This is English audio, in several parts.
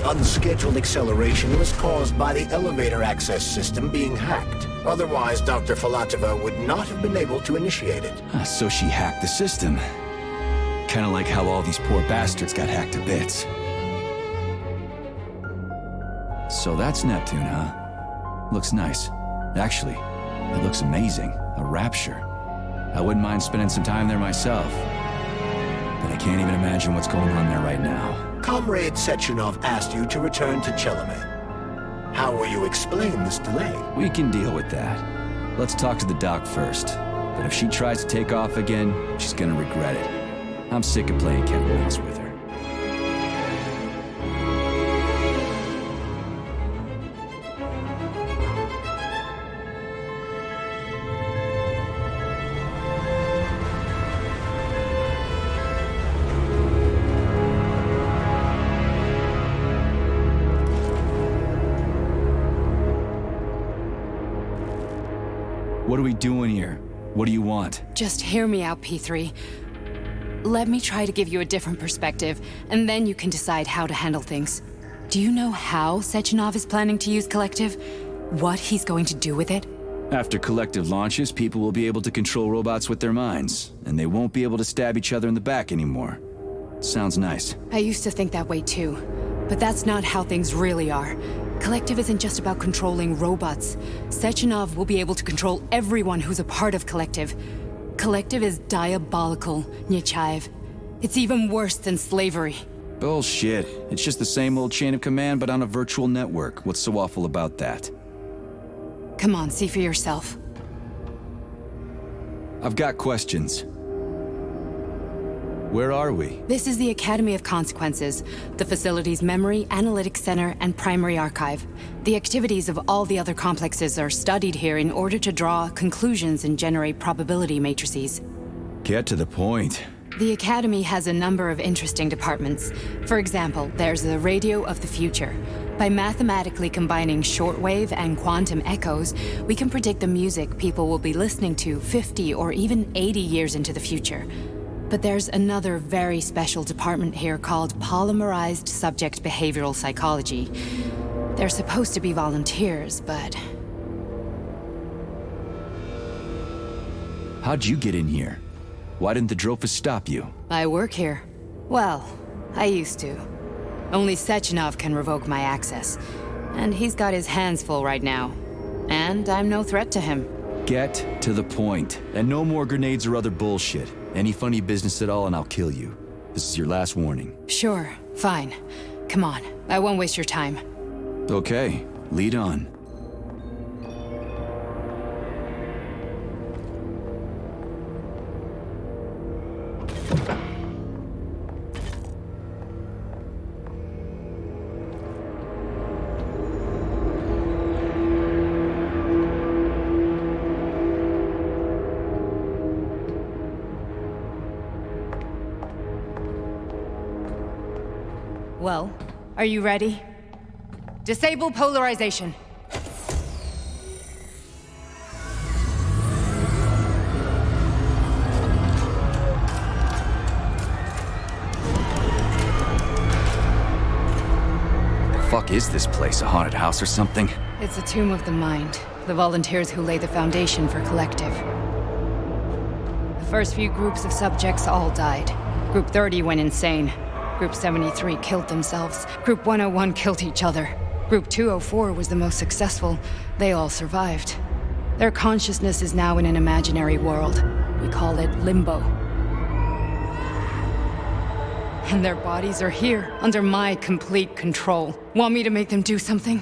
unscheduled acceleration was caused by the elevator access system being hacked. Otherwise, Dr. Filatova would not have been able to initiate it. So she hacked the system. Kinda like how all these poor bastards got hacked to bits. So that's Neptune, huh? Looks nice. Actually, it looks amazing. A rapture. I wouldn't mind spending some time there myself. But I can't even imagine what's going on there right now. Comrade Sechenov asked you to return to Chelomey. How will you explain this delay? We can deal with that. Let's talk to the doc first. But if she tries to take off again, she's gonna regret it. I'm sick of playing Ken Williams with her. What are we doing here? What do you want? Just hear me out, P3. Let me try to give you a different perspective, and then you can decide how to handle things. Do you know how Sechenov is planning to use Collective? What he's going to do with it? After Collective launches, people will be able to control robots with their minds, and they won't be able to stab each other in the back anymore. Sounds nice. I used to think that way too, but that's not how things really are. Collective isn't just about controlling robots. Sechenov will be able to control everyone who's a part of Collective. Collective is diabolical, Nechayev. It's even worse than slavery. Bullshit. It's just the same old chain of command, but on a virtual network. What's so awful about that? Come on, see for yourself. I've got questions. Where are we? This is the Academy of Consequences, the facility's memory, analytics center, and primary archive. The activities of all the other complexes are studied here in order to draw conclusions and generate probability matrices. Get to the point. The Academy has a number of interesting departments. For example, there's the Radio of the Future. By mathematically combining shortwave and quantum echoes, we can predict the music people will be listening to 50 or even 80 years into the future. But there's another very special department here called Polymerized Subject Behavioral Psychology. They're supposed to be volunteers, but... How'd you get in here? Why didn't the Drofus stop you? I work here. Well, I used to. Only Sechenov can revoke my access. And he's got his hands full right now. And I'm no threat to him. Get to the point. And no more grenades or other bullshit. Any funny business at all and I'll kill you. This is your last warning. Sure, fine. Come on, I won't waste your time. Okay, lead on. Well, are you ready? Disable polarization. Fuck is this place? A haunted house or something? It's a tomb of the mind. The volunteers who lay the foundation for Collective. The first few groups of subjects all died. Group 30 went insane. Group 73 killed themselves. Group 101 killed each other. Group 204 was the most successful. They all survived. Their consciousness is now in an imaginary world. We call it Limbo. And their bodies are here, under my complete control. Want me to make them do something?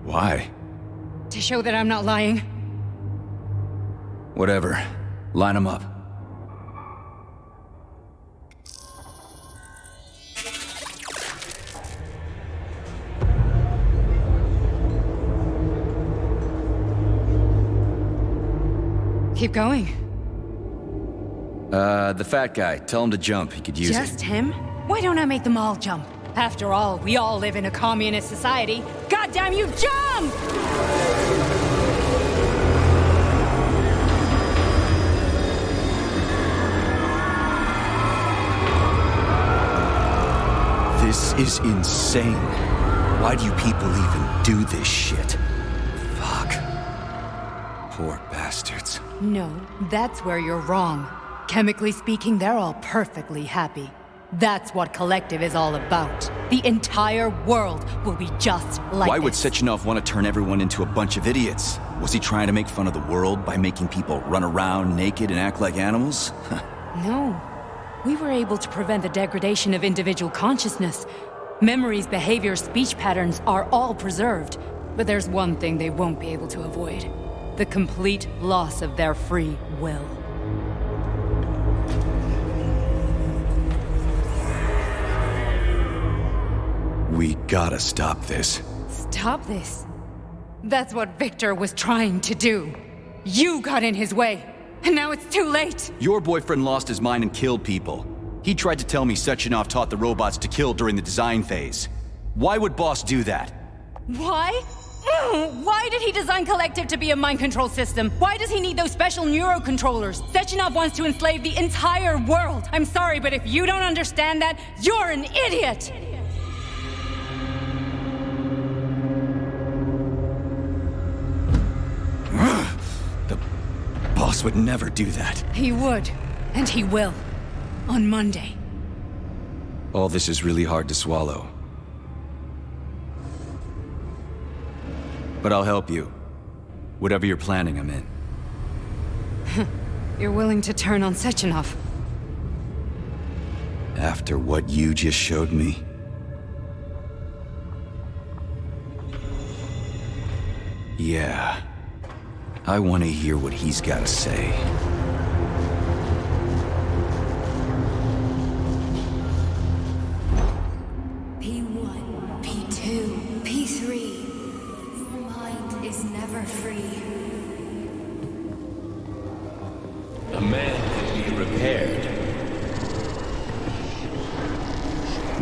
Why? To show that I'm not lying? Whatever. Line them up. Keep going. The fat guy. Tell him to jump. He could use it. Just him? Why don't I make them all jump? After all, we all live in a communist society. God damn you, jump! This is insane. Why do you people even do this shit? Fuck. Poor bastards. No, that's where you're wrong. Chemically speaking, they're all perfectly happy. That's what Collective is all about. The entire world will be just like Why would this. Sechenov want to turn everyone into a bunch of idiots? Was he trying to make fun of the world by making people run around naked and act like animals? No. We were able to prevent the degradation of individual consciousness. Memories, behaviors, speech patterns are all preserved. But there's one thing they won't be able to avoid. The complete loss of their free will. We gotta stop this. Stop this. That's what Victor was trying to do. You got in his way, and now it's too late. Your boyfriend lost his mind and killed people. He tried to tell me Sechenov taught the robots to kill during the design phase. Why would Boss do that? Why? Why did he design Collective to be a mind control system? Why does he need those special neurocontrollers? Sechenov wants to enslave the entire world. I'm sorry, but if you don't understand that, you're an idiot! The boss would never do that. He would, and he will. On Monday. All this is really hard to swallow. But I'll help you. Whatever you're planning, I'm in. You're willing to turn on Sechenov? After what you just showed me? Yeah. I want to hear what he's got to say. P1, P2, P3. Your mind is never free. A man can be repaired.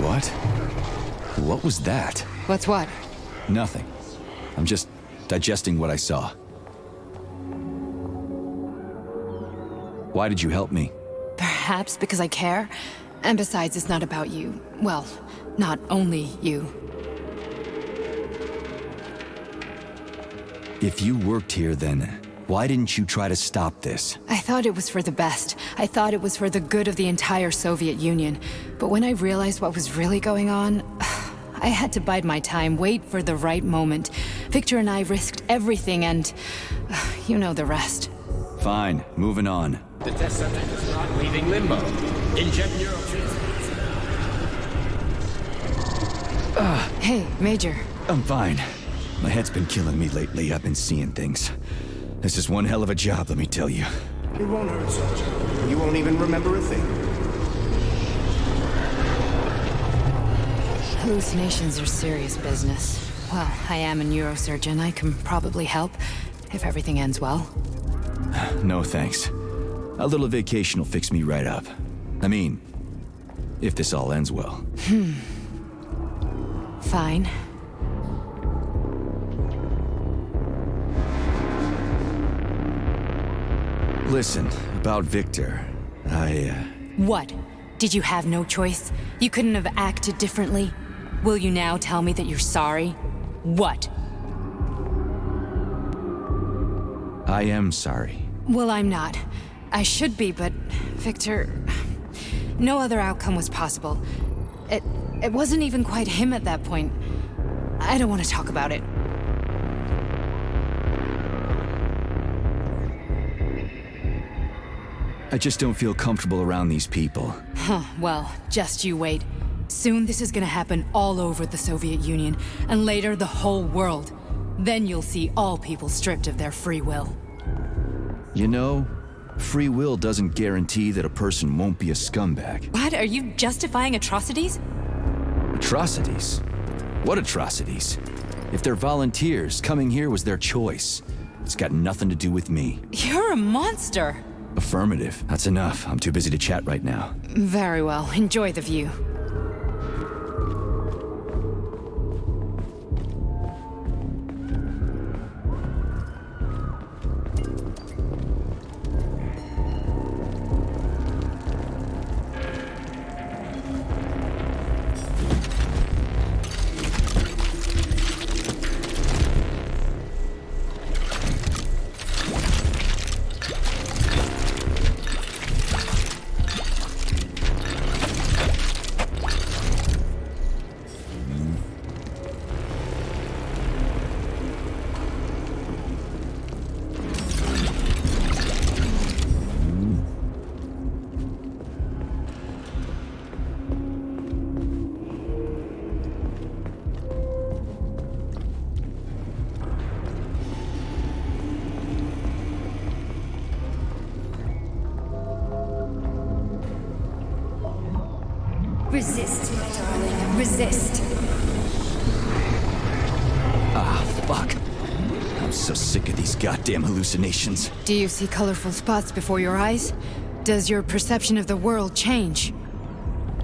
What? What was that? What's what? Nothing. I'm just digesting what I saw. Why did you help me? Perhaps because I care. And besides, it's not about you. Well, not only you. If you worked here, then why didn't you try to stop this? I thought it was for the best. I thought it was for the good of the entire Soviet Union. But when I realized what was really going on, I had to bide my time, wait for the right moment. Victor and I risked everything and you know the rest. Fine, moving on. The test subject is not leaving limbo. Inject neurotransmitters. Hey, Major. I'm fine. My head's been killing me lately. I've been seeing things. This is one hell of a job, let me tell you. It won't hurt, Soldier. You won't even remember a thing. Hallucinations are serious business. Well, I am a neurosurgeon. I can probably help, if everything ends well. No thanks. A little vacation will fix me right up. I mean, if this all ends well. Fine. Listen, about Victor, What? Did you have no choice? You couldn't have acted differently? Will you now tell me that you're sorry? What? I am sorry. Well, I'm not. I should be, but Victor... No other outcome was possible. It wasn't even quite him at that point. I don't want to talk about it. I just don't feel comfortable around these people. Huh, well, just you wait. Soon this is gonna happen all over the Soviet Union, and later the whole world. Then you'll see all people stripped of their free will. You know, free will doesn't guarantee that a person won't be a scumbag. What? Are you justifying atrocities? Atrocities? What atrocities? If they're volunteers, coming here was their choice. It's got nothing to do with me. You're a monster! Affirmative. That's enough. I'm too busy to chat right now. Very well. Enjoy the view. Resist, my darling. Resist. Ah, fuck. I'm so sick of these goddamn hallucinations. Do you see colorful spots before your eyes? Does your perception of the world change?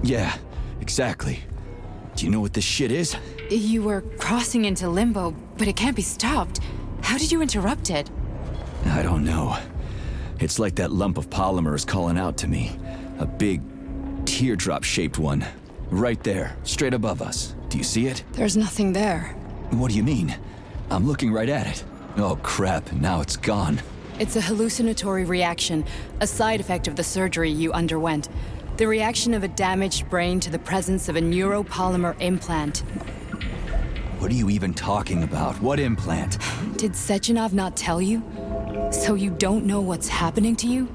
Yeah, exactly. Do you know what this shit is? You were crossing into limbo, but it can't be stopped. How did you interrupt it? I don't know. It's like that lump of polymer is calling out to me. A big, teardrop-shaped one. Right there, straight above us. Do you see it? There's nothing there. What do you mean? I'm looking right at it. Oh crap, now it's gone. It's a hallucinatory reaction, a side effect of the surgery you underwent. The reaction of a damaged brain to the presence of a neuropolymer implant. What are you even talking about? What implant? Did Sechenov not tell you? So you don't know what's happening to you?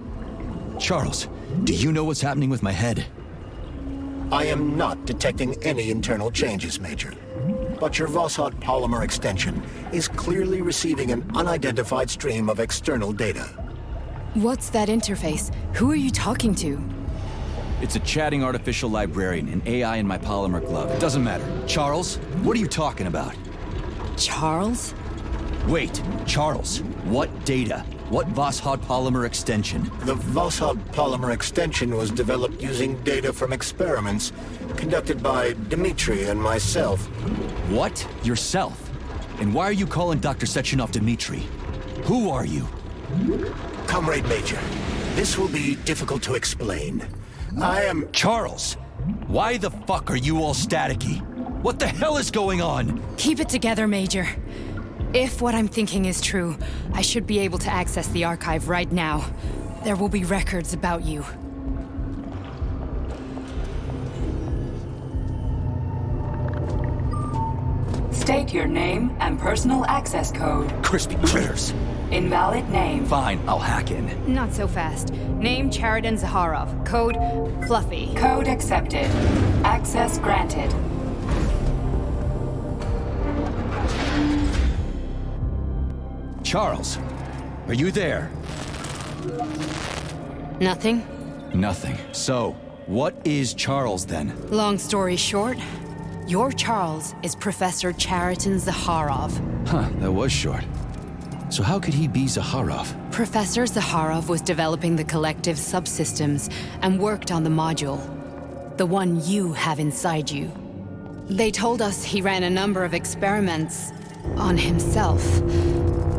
Charles, do you know what's happening with my head? I am not detecting any internal changes, Major. But your Voshot polymer extension is clearly receiving an unidentified stream of external data. What's that interface? Who are you talking to? It's a chatting artificial librarian, an AI in my polymer glove. It doesn't matter. Charles, what are you talking about? Charles? Wait, Charles, what data? What Voshot polymer extension? The Voshot polymer extension was developed using data from experiments conducted by Dmitri and myself. What? Yourself? And why are you calling Dr. Sechenov Dmitri? Who are you? Comrade Major, this will be difficult to explain. I am... Charles! Why the fuck are you all staticky? What the hell is going on? Keep it together, Major. If what I'm thinking is true, I should be able to access the archive right now. There will be records about you. State your name and personal access code. Crispy critters. Invalid name. Fine, I'll hack in. Not so fast. Name Chariton Zaharov. Code Fluffy. Code accepted. Access granted. Charles, are you there? Nothing? Nothing. So, what is Charles then? Long story short, your Charles is Professor Chariton Zaharov. Huh, that was short. So how could he be Zaharov? Professor Zaharov was developing the collective subsystems and worked on the module. The one you have inside you. They told us he ran a number of experiments on himself.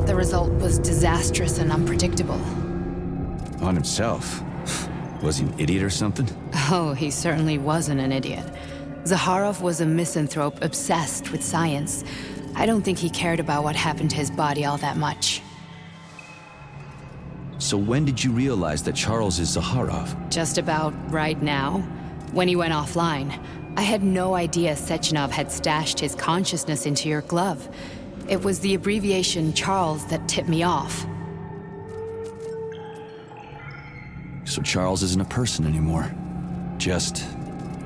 The result was disastrous and unpredictable. On himself? Was he an idiot or something? Oh, he certainly wasn't an idiot. Zaharov was a misanthrope obsessed with science. I don't think he cared about what happened to his body all that much. So when did you realize that Charles is Zaharov? Just about right now, when he went offline. I had no idea Sechenov had stashed his consciousness into your glove. It was the abbreviation Charles that tipped me off. So Charles isn't a person anymore. Just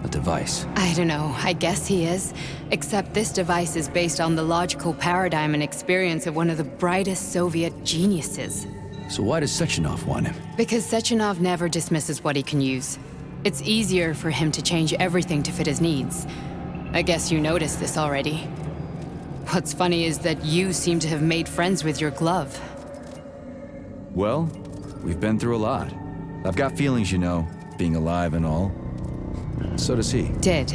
a device. I don't know, I guess he is. Except this device is based on the logical paradigm and experience of one of the brightest Soviet geniuses. So why does Sechenov want him? Because Sechenov never dismisses what he can use. It's easier for him to change everything to fit his needs. I guess you noticed this already. What's funny is that you seem to have made friends with your glove. Well, we've been through a lot. I've got feelings, you know, being alive and all. So does he. Did.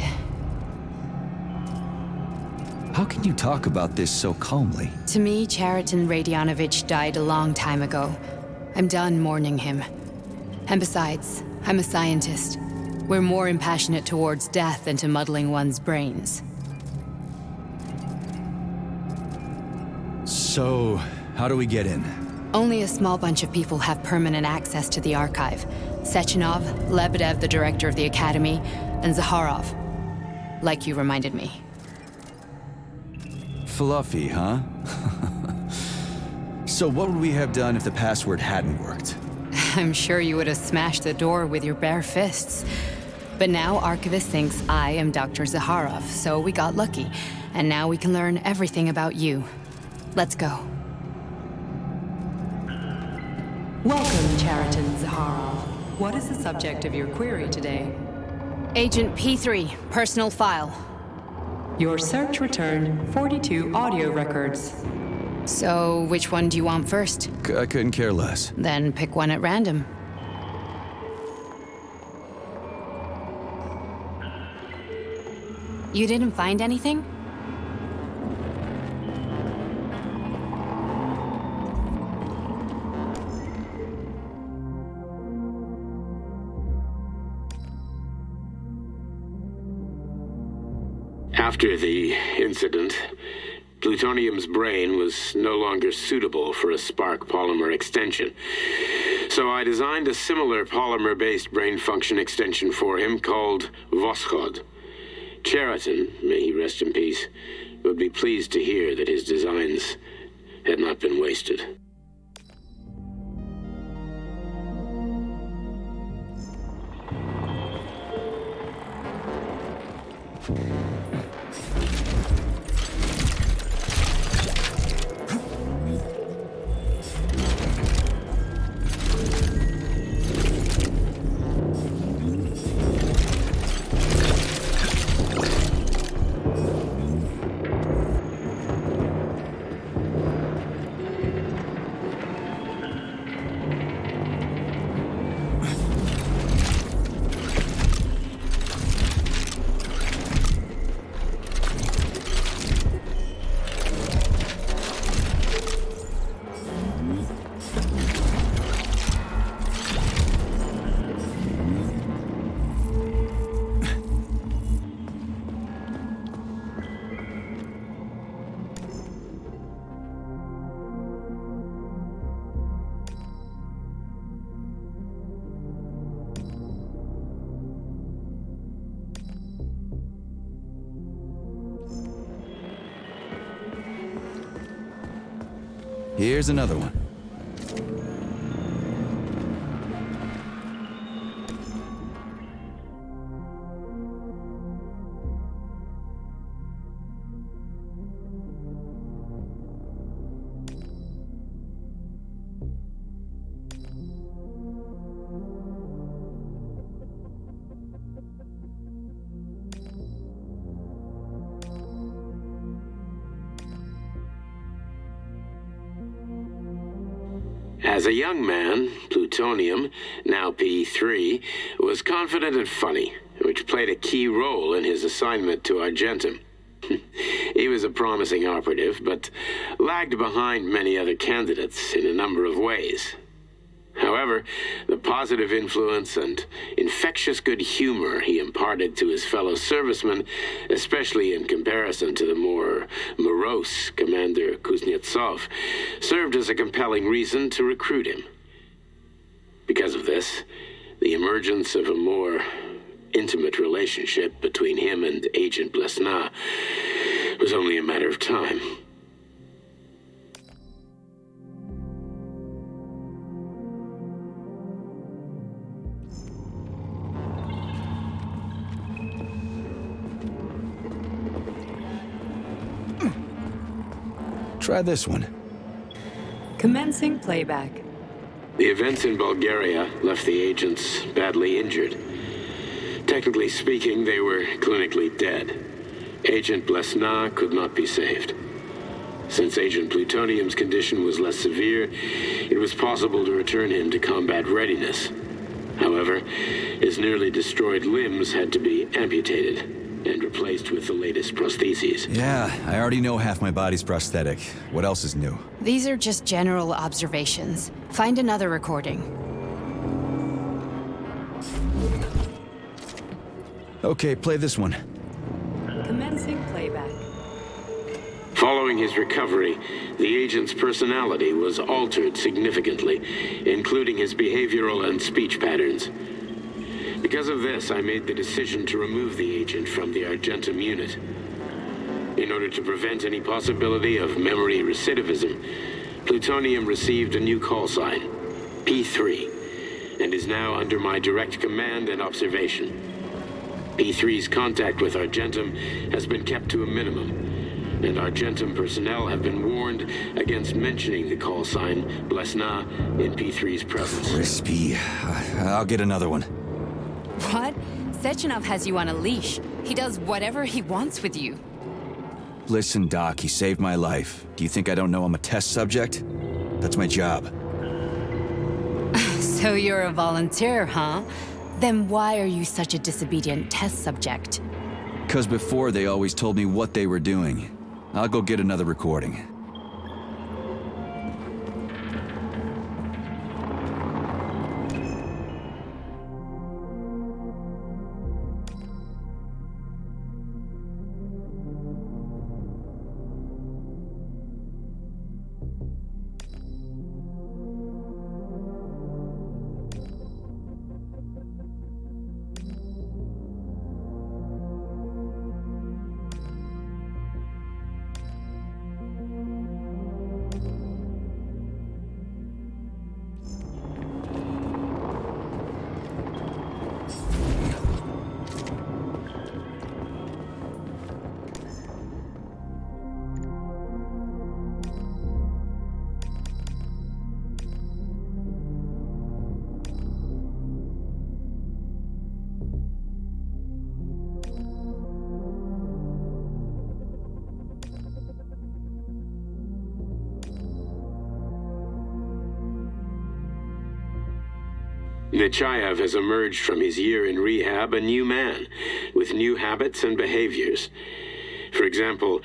How can you talk about this so calmly? To me, Chariton Radionovich died a long time ago. I'm done mourning him. And besides, I'm a scientist. We're more impassionate towards death than to muddling one's brains. So, how do we get in? Only a small bunch of people have permanent access to the archive. Sechenov, Lebedev, the director of the Academy, and Zaharov. Like you reminded me. Fluffy, huh? So what would we have done if the password hadn't worked? I'm sure you would have smashed the door with your bare fists. But now Archivist thinks I am Dr. Zaharov, so we got lucky. And now we can learn everything about you. Let's go. Welcome, Chariton Zaharov. What is the subject of your query today? Agent P3, personal file. Your search returned 42 audio records. So, which one do you want first? I couldn't care less. Then pick one at random. You didn't find anything? After the incident, Plutonium's brain was no longer suitable for a spark polymer extension. So I designed a similar polymer-based brain function extension for him called Voskhod. Cheriton, may he rest in peace, would be pleased to hear that his designs had not been wasted. Here's another one. As a young man, Plutonium, now P3, was confident and funny, which played a key role in his assignment to Argentum. He was a promising operative, but lagged behind many other candidates in a number of ways. However, the positive influence and infectious good humor he imparted to his fellow servicemen, especially in comparison to the more morose Commander Kuznetsov, served as a compelling reason to recruit him. Because of this, the emergence of a more intimate relationship between him and Agent Blesna was only a matter of time. Try this one. Commencing playback. The events in Bulgaria left the agents badly injured. Technically speaking, they were clinically dead. Agent Blesna could not be saved. Since Agent Plutonium's condition was less severe, it was possible to return him to combat readiness. However, his nearly destroyed limbs had to be amputated and replaced with the latest prostheses. Yeah, I already know half my body's prosthetic. What else is new? These are just general observations. Find another recording. Okay, play this one. Commencing playback. Following his recovery, the agent's personality was altered significantly, including his behavioral and speech patterns. Because of this, I made the decision to remove the agent from the Argentum unit. In order to prevent any possibility of memory recidivism, Plutonium received a new call sign, P3, and is now under my direct command and observation. P3's contact with Argentum has been kept to a minimum, and Argentum personnel have been warned against mentioning the call sign Blesna in P3's presence. Crispy. I'll get another one. What? Sechenov has you on a leash. He does whatever he wants with you. Listen, Doc, he saved my life. Do you think I don't know I'm a test subject? That's my job. So you're a volunteer, huh? Then why are you such a disobedient test subject? 'Cause before they always told me what they were doing. I'll go get another recording. Nechayev has emerged from his year in rehab a new man, with new habits and behaviors. For example,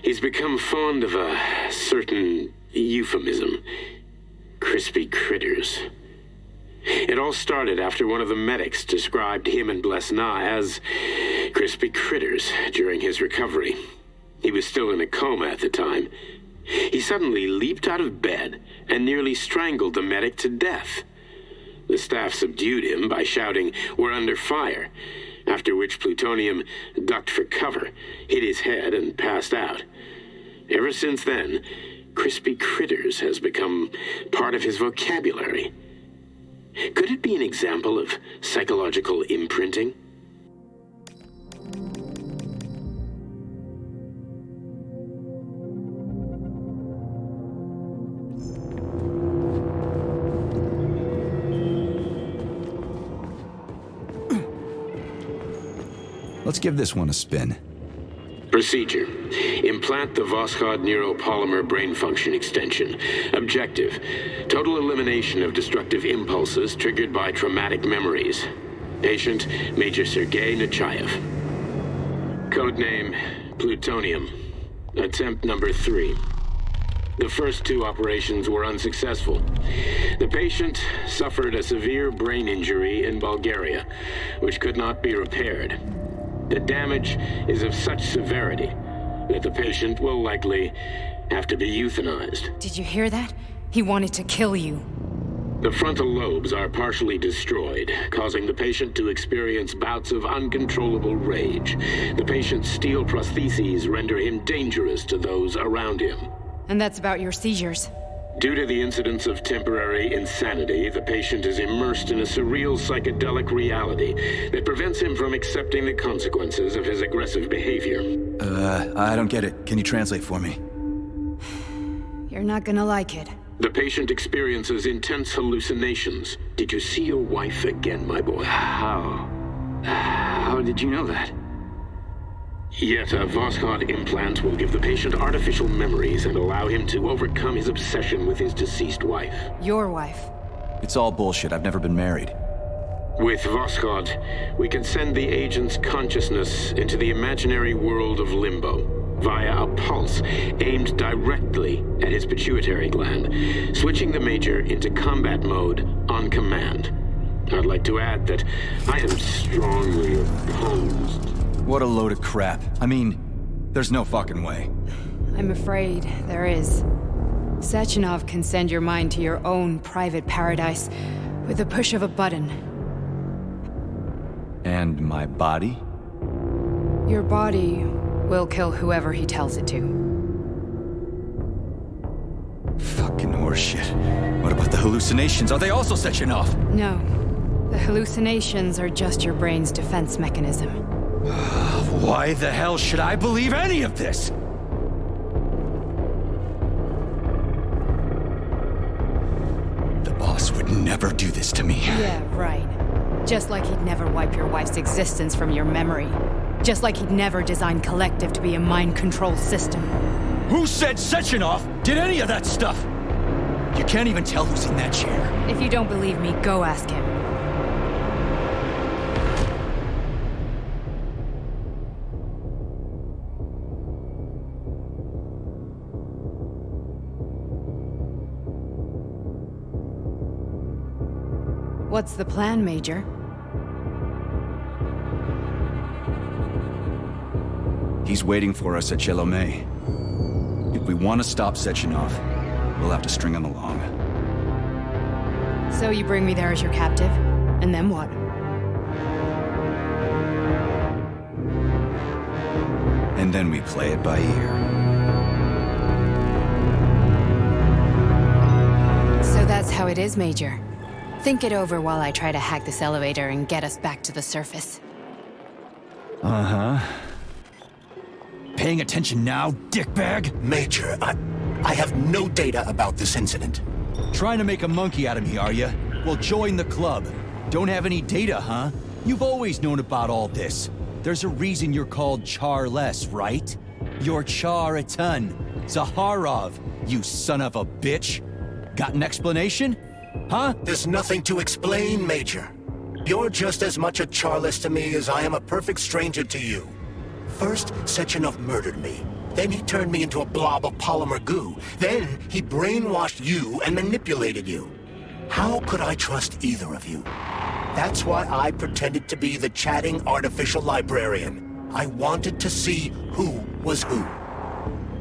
he's become fond of a certain euphemism. Crispy critters. It all started after one of the medics described him and Blesna as crispy critters during his recovery. He was still in a coma at the time. He suddenly leaped out of bed and nearly strangled the medic to death. The staff subdued him by shouting, "We're under fire," after which Plutonium ducked for cover, hit his head, and passed out. Ever since then, crispy critters has become part of his vocabulary. Could it be an example of psychological imprinting? Let's give this one a spin. Procedure. Implant the Voskhod neuropolymer brain function extension. Objective. Total elimination of destructive impulses triggered by traumatic memories. Patient, Major Sergei Nechayev. Codename, Plutonium. Attempt number 3. The first 2 operations were unsuccessful. The patient suffered a severe brain injury in Bulgaria, which could not be repaired. The damage is of such severity that the patient will likely have to be euthanized. Did you hear that? He wanted to kill you. The frontal lobes are partially destroyed, causing the patient to experience bouts of uncontrollable rage. The patient's steel prostheses render him dangerous to those around him. And that's about your seizures. Due to the incidence of temporary insanity, the patient is immersed in a surreal psychedelic reality that prevents him from accepting the consequences of his aggressive behavior. I don't get it. Can you translate for me? You're not gonna like it. The patient experiences intense hallucinations. Did you see your wife again, my boy? How did you know that? Yet a Voskhod implant will give the patient artificial memories and allow him to overcome his obsession with his deceased wife. Your wife. It's all bullshit. I've never been married. With Voskhod, we can send the agent's consciousness into the imaginary world of Limbo via a pulse aimed directly at his pituitary gland, switching the Major into combat mode on command. I'd like to add that I am strongly opposed. What a load of crap. I mean, there's no fucking way. I'm afraid there is. Sechenov can send your mind to your own private paradise with the push of a button. And my body? Your body will kill whoever he tells it to. Fucking horseshit. What about the hallucinations? Are they also Sechenov? No. The hallucinations are just your brain's defense mechanism. Why the hell should I believe any of this? The boss would never do this to me. Yeah, right. Just like he'd never wipe your wife's existence from your memory. Just like he'd never designed Collective to be a mind control system. Who said Sechenov did any of that stuff? You can't even tell who's in that chair. If you don't believe me, go ask him. What's the plan, Major? He's waiting for us at Chelomey. If we want to stop Sechenov, we'll have to string him along. So you bring me there as your captive, and then what? And then we play it by ear. So that's how it is, Major. Think it over while I try to hack this elevator and get us back to the surface. Uh-huh. Paying attention now, dickbag? Major, I have no data about this incident. Trying to make a monkey out of me, are you? Well, join the club. Don't have any data, huh? You've always known about all this. There's a reason you're called Charless, right? You're Char-a-ton. Zaharov, you son of a bitch. Got an explanation? Huh? There's nothing to explain, Major. You're just as much a Charless to me as I am a perfect stranger to you. First, Sechenov murdered me. Then he turned me into a blob of polymer goo. Then he brainwashed you and manipulated you. How could I trust either of you? That's why I pretended to be the chatting artificial librarian. I wanted to see who was who.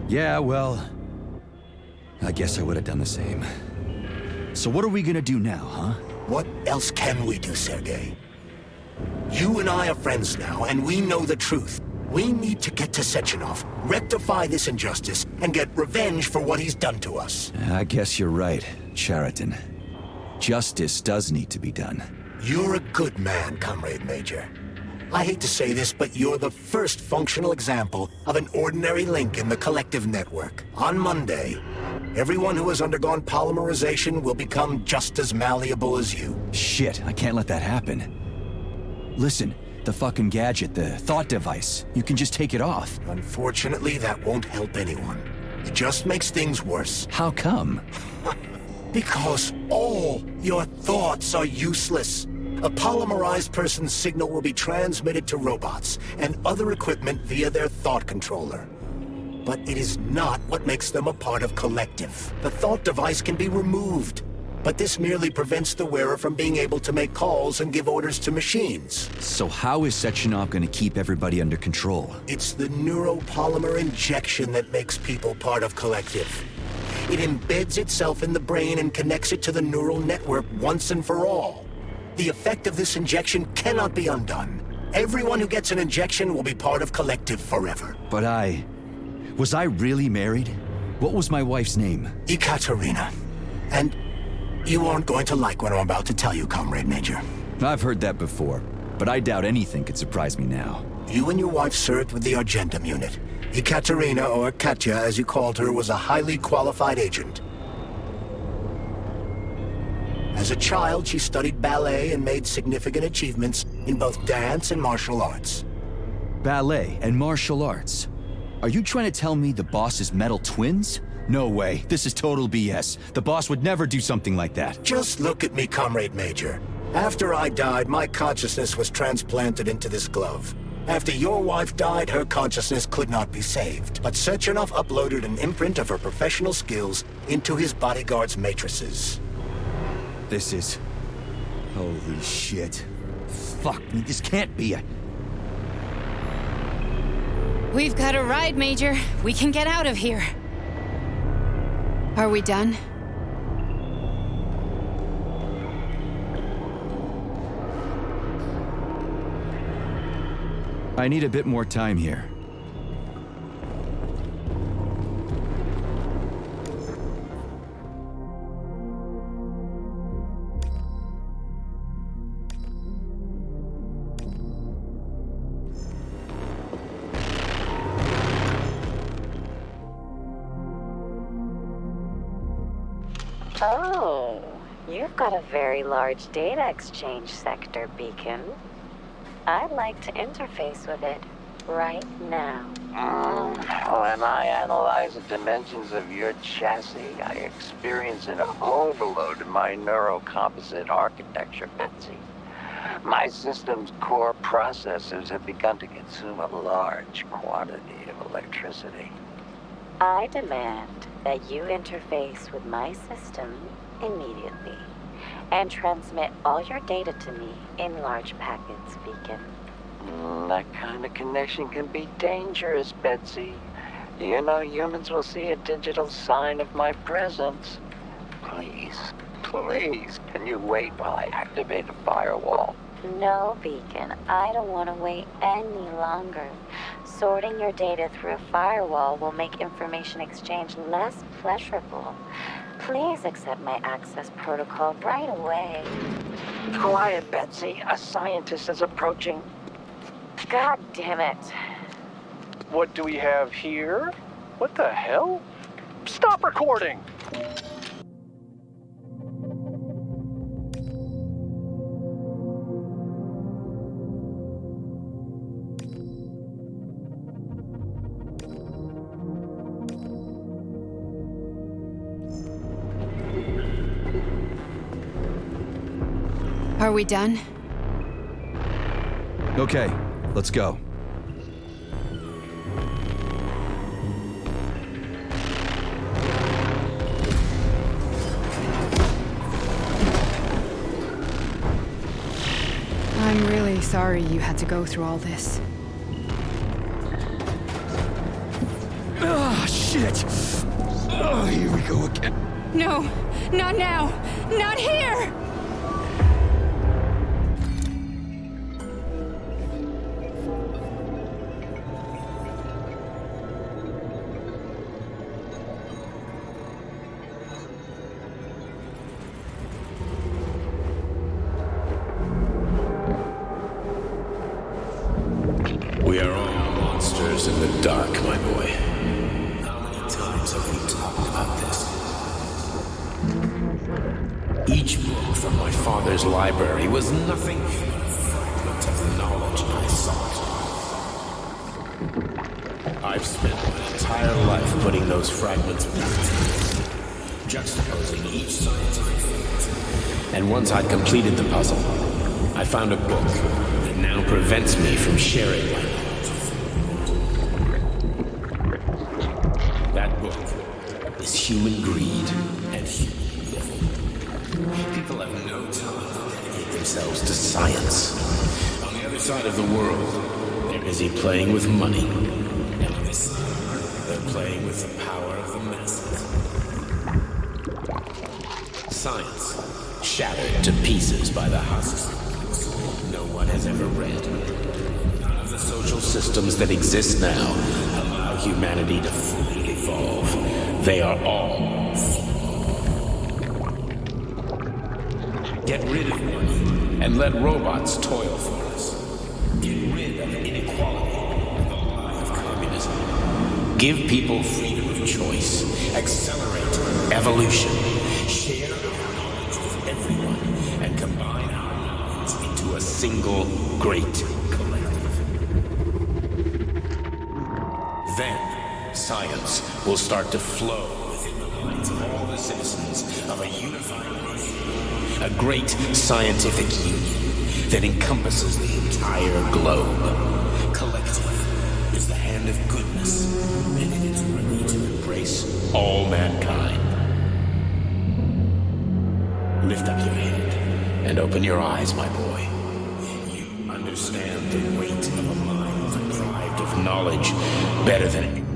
Yeah, well... I guess I would have done the same. So what are we gonna do now, huh? What else can we do, Sergei? You and I are friends now, and we know the truth. We need to get to Sechenov, rectify this injustice, and get revenge for what he's done to us. I guess you're right, Chariton. Justice does need to be done. You're a good man, Comrade Major. I hate to say this, but you're the first functional example of an ordinary link in the Collective network. On Monday, everyone who has undergone polymerization will become just as malleable as you. Shit, I can't let that happen. Listen, the fucking gadget, the thought device, you can just take it off. Unfortunately, that won't help anyone. It just makes things worse. How come? Because all your thoughts are useless. A polymerized person's signal will be transmitted to robots and other equipment via their thought controller. But it is not what makes them a part of Collective. The thought device can be removed, but this merely prevents the wearer from being able to make calls and give orders to machines. So how is Sechenov gonna keep everybody under control? It's the neuropolymer injection that makes people part of Collective. It embeds itself in the brain and connects it to the neural network once and for all. The effect of this injection cannot be undone. Everyone who gets an injection will be part of Collective forever. But was I really married? What was my wife's name? Ekaterina. And you aren't going to like what I'm about to tell you, Comrade Major. I've heard that before, but I doubt anything could surprise me now. You and your wife served with the Argentum unit. Ekaterina, or Katya as you called her, was a highly qualified agent. As a child, she studied ballet and made significant achievements in both dance and martial arts. Ballet and martial arts? Are you trying to tell me the boss is metal twins? No way, this is total BS. The boss would never do something like that. Just look at me, Comrade Major. After I died, my consciousness was transplanted into this glove. After your wife died, her consciousness could not be saved. But Sechenov uploaded an imprint of her professional skills into his bodyguard's matrices. This is... holy shit. Fuck me, this can't be a... We've got a ride, Major. We can get out of here. Are we done? I need a bit more time here. Oh, You've got a very large data exchange sector, Beacon. I'd like to interface with it right now. When I analyze the dimensions of your chassis, I experience an overload in my neurocomposite architecture, Betsy. My system's core processors have begun to consume a large quantity of electricity. I demand that you interface with my system immediately and transmit all your data to me in large packets, Beacon. That kind of connection can be dangerous, Betsy. You know humans will see a digital sign of my presence. Please, can you wait while I activate a firewall? No, Beacon, I don't want to wait any longer. Sorting your data through a firewall will make information exchange less pleasurable. Please accept my access protocol right away. Quiet, Betsy. A scientist is approaching. God damn it. What do we have here? What the hell? Stop recording! Are we done? Okay, let's go. I'm really sorry you had to go through all this. Ah, shit! Oh, here we go again. No, not now! Not here! We are all monsters in the dark, my boy. How many times have we talked about this? Each book from my father's library was nothing but a fragment of the knowledge I sought. I've spent my entire life putting those fragments back together, juxtaposing each scientific fact. And once I'd completed the puzzle, I found a book that now prevents me from sharing my knowledge. That book is Human Greed and Human Evil. People have no time to dedicate themselves to science. On the other side of the world, they're busy playing with money. And on this side, they're playing with the power of the masses. Science, shattered to pieces by the husks no one has ever read. None of the social systems that exist now allow humanity to fully evolve. They are all flawed. Get rid of money and let robots toil for us. Get rid of inequality and the lie of communism. Give people freedom of choice. Accelerate evolution. Share our knowledge with everyone and combine our minds into a single great collective. Then, science will start to flow within the minds of all the citizens of a unified nation. A great scientific union that encompasses the entire globe. Collective is the hand of goodness, and it is ready to embrace all mankind. Lift up your head and open your eyes, my boy. You understand the weight of a mind deprived of knowledge better than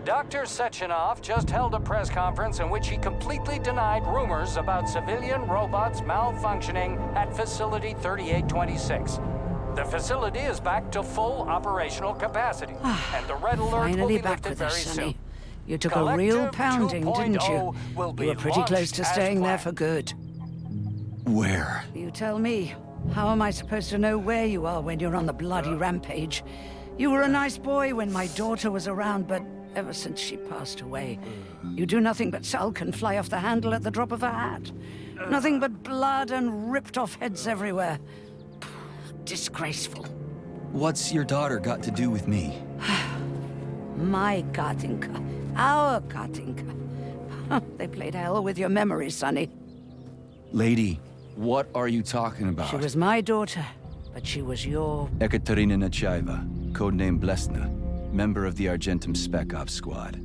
Dr. Sechenov just held a press conference in which he completely denied rumors about civilian robots malfunctioning at Facility 3826. The facility is back to full operational capacity, and the red alert will be lifted very soon. You took a real pounding, didn't you? will be You were pretty close to launched as staying there planned. for good. Where? You tell me. How am I supposed to know where you are when you're on the bloody rampage? You were a nice boy when my daughter was around, but ever since she passed away, you do nothing but sulk and fly off the handle at the drop of a hat. Nothing but blood and ripped off heads everywhere. Disgraceful. What's your daughter got to do with me? My Katinka. Our Katinka. They played hell with your memory, Sonny. Lady, what are you talking about? She was my daughter, but she was your... Ekaterina Nechaeva, codename Blesna, member of the Argentum Spec Ops squad.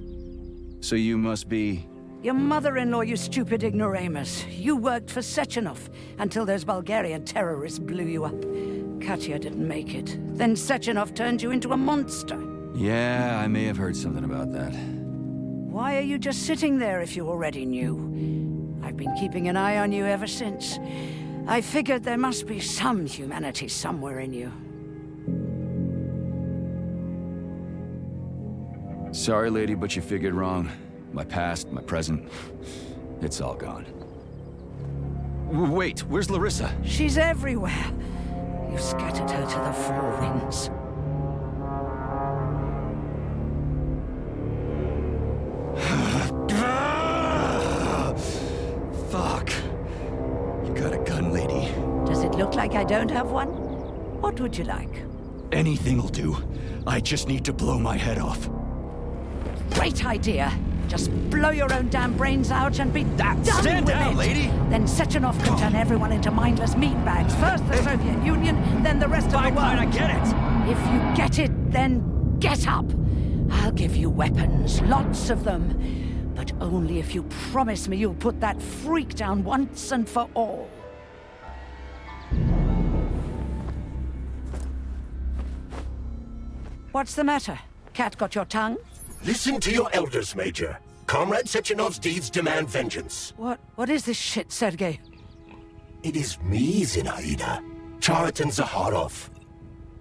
So you must be... Your mother-in-law, you stupid ignoramus. You worked for Sechenov until those Bulgarian terrorists blew you up. Katya didn't make it. Then Sechenov turned you into a monster. Yeah, I may have heard something about that. Why are you just sitting there if you already knew? I've been keeping an eye on you ever since. I figured there must be some humanity somewhere in you. Sorry, lady, but you figured wrong. My past, my present, it's all gone. Wait, where's Larissa? She's everywhere. You scattered her to the four winds. Fuck. You got a gun, lady. Does it look like I don't have one? What would you like? Anything'll do. I just need to blow my head off. Great idea. Just blow your own damn brains out and be done Stand with down, it. lady! Then Sechenov can turn everyone into mindless meatbags. First the Soviet Union, then the rest of the world. Fine, I get it. If you get it, then get up. I'll give you weapons, lots of them. But only if you promise me you'll put that freak down once and for all. What's the matter? Cat got your tongue? Listen to your elders, Major. Comrade Sechenov's deeds demand vengeance. What is this shit, Sergei? It is me, Zinaida. Chariton Zaharov.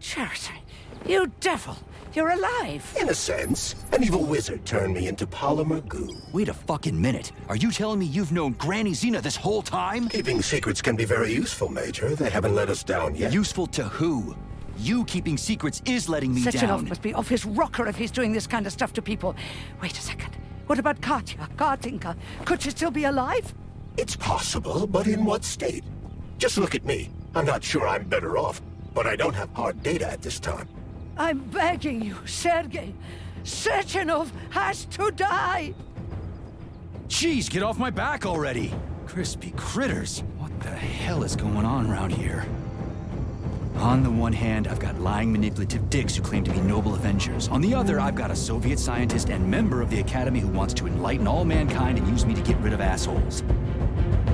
Chariton, you devil! You're alive! In a sense, an evil wizard turned me into polymer goo. Wait a fucking minute. Are you telling me you've known Granny Zena this whole time? Keeping secrets can be very useful, Major. They haven't let us down yet. Useful to who? You keeping secrets is letting me Sechenov down. must be off his rocker if he's doing this kind of stuff to people. Wait a second. What about Katya, Katinka? Could she still be alive? It's possible, but in what state? Just look at me. I'm not sure I'm better off, but I don't have hard data at this time. I'm begging you, Sergei. Sechenov has to die! Jeez, get off my back already! Crispy critters. What the hell is going on around here? On the one hand, I've got lying, manipulative dicks who claim to be noble avengers. On the other, I've got a Soviet scientist and member of the Academy who wants to enlighten all mankind and use me to get rid of assholes.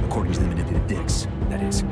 According to the manipulative dicks, that is.